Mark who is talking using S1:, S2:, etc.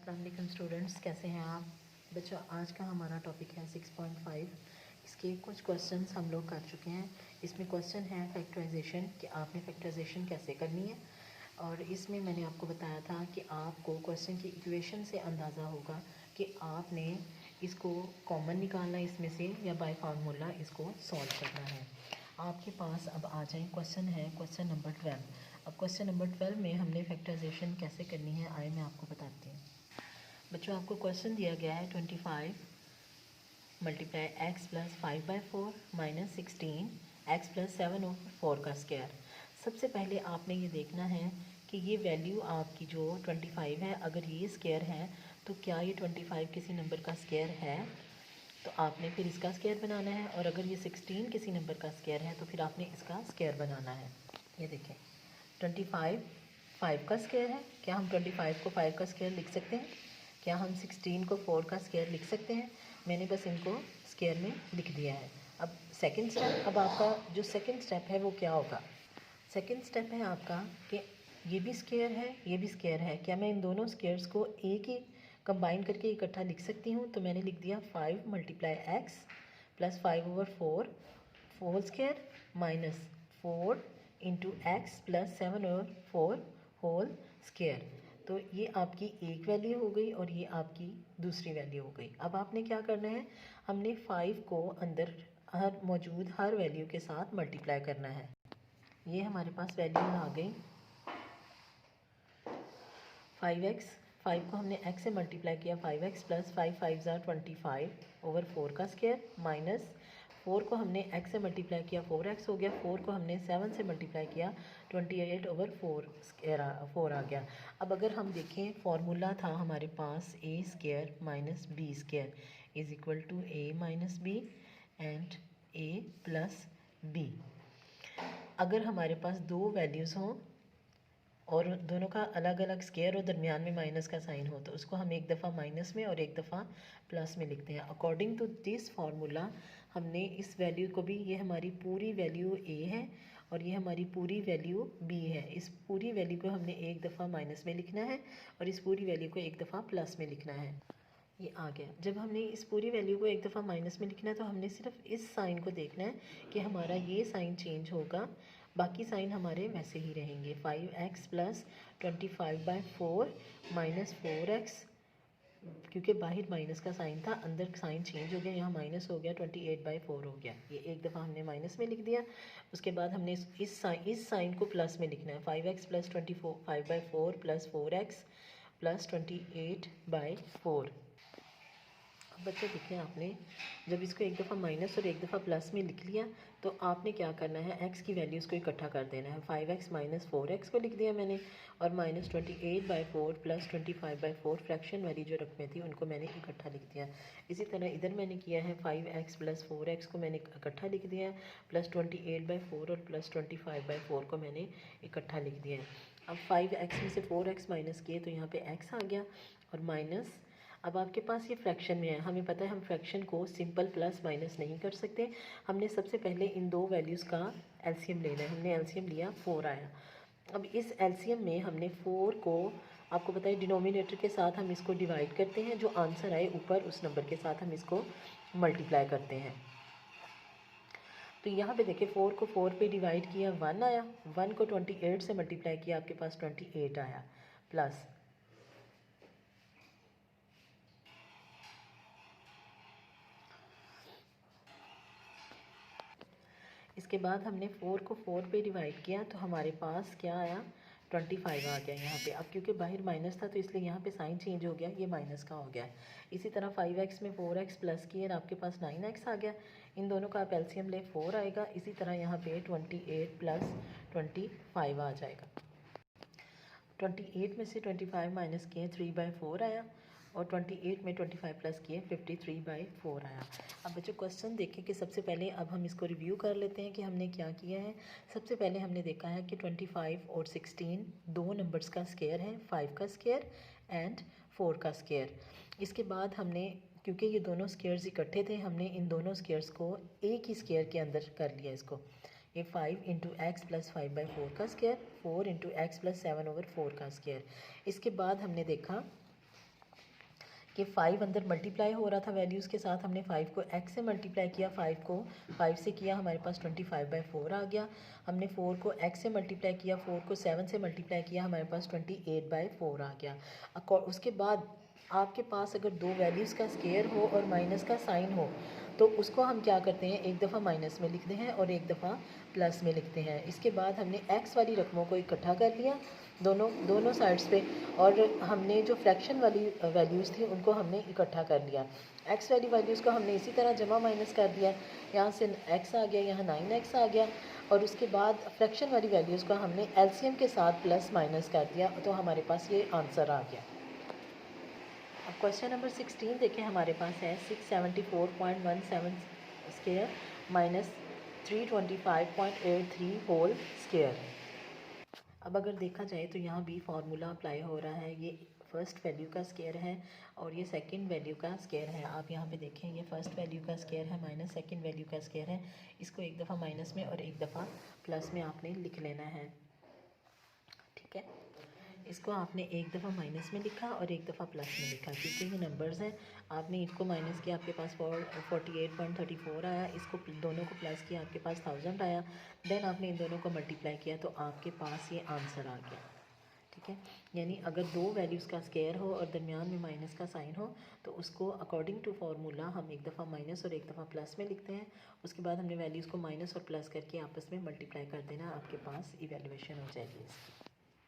S1: अस्सलाम वालेकुम स्टूडेंट्स, कैसे हैं आप बच्चों। आज का हमारा टॉपिक है 6.5। इसके कुछ क्वेश्चंस हम लोग कर चुके हैं। इसमें क्वेश्चन है फैक्टराइजेशन कि आपने फैक्टराइजेशन कैसे करनी है। और इसमें मैंने आपको बताया था कि आपको क्वेश्चन की इक्वेशन से अंदाज़ा होगा कि आपने इसको कॉमन निकालना है इसमें से या बाय फार्मूला इसको सॉल्व करना है। आपके पास अब आ जाए क्वेश्चन है क्वेश्चन नंबर 12। अब क्वेश्चन नंबर 12 में हमने फैक्टराइजेशन कैसे करनी है आए मैं आपको बताती हूँ। बच्चों आपको क्वेश्चन दिया गया है 25 multiply X plus 5/4 minus 16 x plus 7/4 का स्क्वायर। सबसे पहले आपने ये देखना है कि ये वैल्यू आपकी जो 25 है, अगर ये स्क्वायर है तो क्या ये 25 किसी नंबर का स्क्वायर है, तो आपने फिर इसका स्क्वायर बनाना है। और अगर ये 16 किसी नंबर का स्क्वायर है तो फिर आपने इसका स्क्वायर बनाना है। ये देखें 25 5 का स्क्वायर है, क्या हम 25 को 5 का स्क्वायर लिख सकते हैं? क्या हम 16 को 4 का स्क्वायर लिख सकते हैं? मैंने बस इनको स्क्वायर में लिख दिया है। अब सेकंड स्टेप, अब आपका जो सेकंड स्टेप है वो क्या होगा? सेकंड स्टेप है आपका कि ये भी स्क्वायर है ये भी स्क्वायर है, क्या मैं इन दोनों स्क्वायर्स को एक ही कंबाइन करके इकट्ठा लिख सकती हूँ? तो मैंने लिख दिया 5 multiply X plus 5/4 whole square minus 4 into X plus 7/4 whole square. तो ये आपकी एक वैल्यू हो गई और ये आपकी दूसरी वैल्यू हो गई। अब आपने क्या करना है, हमने 5 को अंदर मौजूद हर वैल्यू के साथ मल्टीप्लाई करना है। ये हमारे पास वैल्यू आ गई 5x। 5 को हमने x से मल्टीप्लाई किया 5x प्लस 5 5 25/4 का स्क्वायर माइनस 4 को हमने x से मल्टीप्लाई किया 4x हो गया। 4 को हमने 7 से मल्टीप्लाई किया 28/4 4 आ गया। अब अगर हम देखें फॉर्मूला था हमारे पास a square minus b square is equal to a minus b and a plus b। अगर हमारे पास दो वैल्यूज़ हों और दोनों का अलग अलग स्क्वायर और दरमियान में माइनस का साइन हो तो उसको हम एक दफ़ा माइनस में और एक दफ़ा प्लस में लिखते हैं। अकॉर्डिंग टू दिस फार्मूला हमने इस वैल्यू को भी, ये हमारी पूरी वैल्यू a है और ये हमारी पूरी वैल्यू b है, इस पूरी वैल्यू को हमने एक दफ़ा माइनस में लिखना है और इस पूरी वैल्यू को एक दफ़ा प्लस में लिखना है। ये आ गया। जब हमने इस पूरी वैल्यू को एक दफ़ा माइनस में लिखना है तो हमने सिर्फ इस साइन को देखना है कि हमारा ये साइन चेंज होगा, बाकी साइन हमारे वैसे ही रहेंगे। 5x प्लस 25/4 माइनस 4x, क्योंकि बाहर माइनस का साइन था अंदर साइन चेंज हो गया, यहाँ माइनस हो गया 28/4 हो गया। ये एक दफ़ा हमने माइनस में लिख दिया। उसके बाद हमने इस साइन को प्लस में लिखना है 5x plus 5/4 plus 4x plus 28/4। बच्चे देखें, आपने जब इसको एक दफ़ा माइनस और एक दफ़ा प्लस में लिख लिया तो आपने क्या करना है, x की वैल्यूज़ को इकट्ठा कर देना है। 5x माइनस 4x को लिख दिया मैंने और माइनस 28/4 प्लस 25/4 फ्रैक्शन वाली जो रकमें थी उनको मैंने इकट्ठा लिख दिया। इसी तरह इधर मैंने किया है 5x प्लस 4x को मैंने इकट्ठा लिख दिया है, प्लस 28/4 और प्लस 25/4 को मैंने इकट्ठा लिख दिया है। अब 5x में से 4x माइनस किए तो यहाँ पर x आ गया और माइनस, अब आपके पास ये फ्रैक्शन में है, हमें पता है हम फ्रैक्शन को सिंपल प्लस माइनस नहीं कर सकते। हमने सबसे पहले इन दो वैल्यूज़ का एलसीएम लेना है। हमने एलसीएम लिया 4 आया। अब इस एलसीएम में हमने 4 को, आपको पता है डिनोमिनेटर के साथ हम इसको डिवाइड करते हैं, जो आंसर आए ऊपर उस नंबर के साथ हम इसको मल्टीप्लाई करते हैं। तो यहाँ पे देखिए 4 को 4 पे डिवाइड किया 1 आया, 1 को 28 से मल्टीप्लाई किया आपके पास 28 आया, प्लस इसके बाद हमने 4 को 4 पे डिवाइड किया तो हमारे पास क्या आया, 25 आ गया यहाँ पे। अब क्योंकि बाहर माइनस था तो इसलिए यहाँ पे साइन चेंज हो गया, ये माइनस का हो गया। इसी तरह 5x में 4x प्लस किया और आपके पास 9x आ गया। इन दोनों का आप एलसीएम ले 4 आएगा। इसी तरह यहाँ पे 28 प्लस 25 आ जाएगा। 28 में से 25 माइनस किए 3/4 आया और 28 में 25 प्लस किए 53/4 आया। अब बच्चों क्वेश्चन देखें कि सबसे पहले अब हम इसको रिव्यू कर लेते हैं कि हमने क्या किया है। सबसे पहले हमने देखा है कि 25 और 16 दो नंबर्स का स्क्वायर है, 5 का स्क्वायर एंड 4 का स्क्वायर। इसके बाद हमने, क्योंकि ये दोनों स्क्वायर्स इकट्ठे थे, हमने इन दोनों स्क्वायर्स को एक ही स्क्वायर के अंदर कर लिया। इसको ये 5 इंटू एक्स प्लस 5/4 का स्क्वायर, 4 इंटू एक्स प्लस 7/4 का स्क्वायर। इसके बाद हमने देखा कि 5 अंदर मल्टीप्लाई हो रहा था वैल्यूज़ के साथ, हमने 5 को x से मल्टीप्लाई किया, 5 को 5 से किया, हमारे पास 25/4 आ गया। हमने 4 को x से मल्टीप्लाई किया, 4 को 7 से मल्टीप्लाई किया, हमारे पास 28/4 आ गया। उसके बाद आपके पास अगर दो वैल्यूज़ का स्केयर हो और माइनस का साइन हो तो उसको हम क्या करते हैं, एक दफ़ा माइनस में लिखते हैं और एक दफ़ा प्लस में लिखते हैं। इसके बाद हमने x वाली रकमों को इकट्ठा कर लिया दोनों साइड्स पे, और हमने जो फ्रैक्शन वाली वैल्यूज़ थी उनको हमने इकट्ठा कर लिया। x वाली वैल्यूज़ को हमने इसी तरह जमा माइनस कर दिया, यहाँ से x आ गया, यहाँ 9x आ गया, और उसके बाद फ्रैक्शन वाली वैल्यूज़ को हमने एलसीएम के साथ प्लस माइनस कर दिया, तो हमारे पास ये आंसर आ गया। अब क्वेश्चन नंबर 16 देखें, हमारे पास है 674.17 स्क्वायर माइनस 325.83 होल स्क्वायर। अब अगर देखा जाए तो यहाँ भी फार्मूला अप्लाई हो रहा है। ये फर्स्ट वैल्यू का स्क्वायर है और ये सेकंड वैल्यू का स्क्वायर है। आप यहाँ पे देखें, ये फर्स्ट वैल्यू का स्क्वायर है माइनस सेकंड वैल्यू का स्क्वायर है। इसको एक दफ़ा माइनस में और एक दफ़ा प्लस में आपने लिख लेना है, ठीक है। इसको आपने एक दफ़ा माइनस में लिखा और एक दफ़ा प्लस में लिखा, क्योंकि ये नंबर्स हैं। आपने इनको माइनस किया, आपके पास 48.34 आया, इसको दोनों को प्लस किया, आपके पास 1000 आया। देन आपने इन दोनों को मल्टीप्लाई किया तो आपके पास ये आंसर आ गया, ठीक है। यानी अगर दो वैल्यूज़ का स्क्वायर हो और दरमियान में माइनस का साइन हो तो उसको अकॉर्डिंग टू फार्मूला हम एक दफ़ा माइनस और एक दफ़ा प्लस में लिखते हैं। उसके बाद हमने वैल्यूज़ को माइनस और प्लस करके आपस में मल्टीप्लाई कर देना, आपके पास इवैल्यूएशन हो जाएगी इसकी।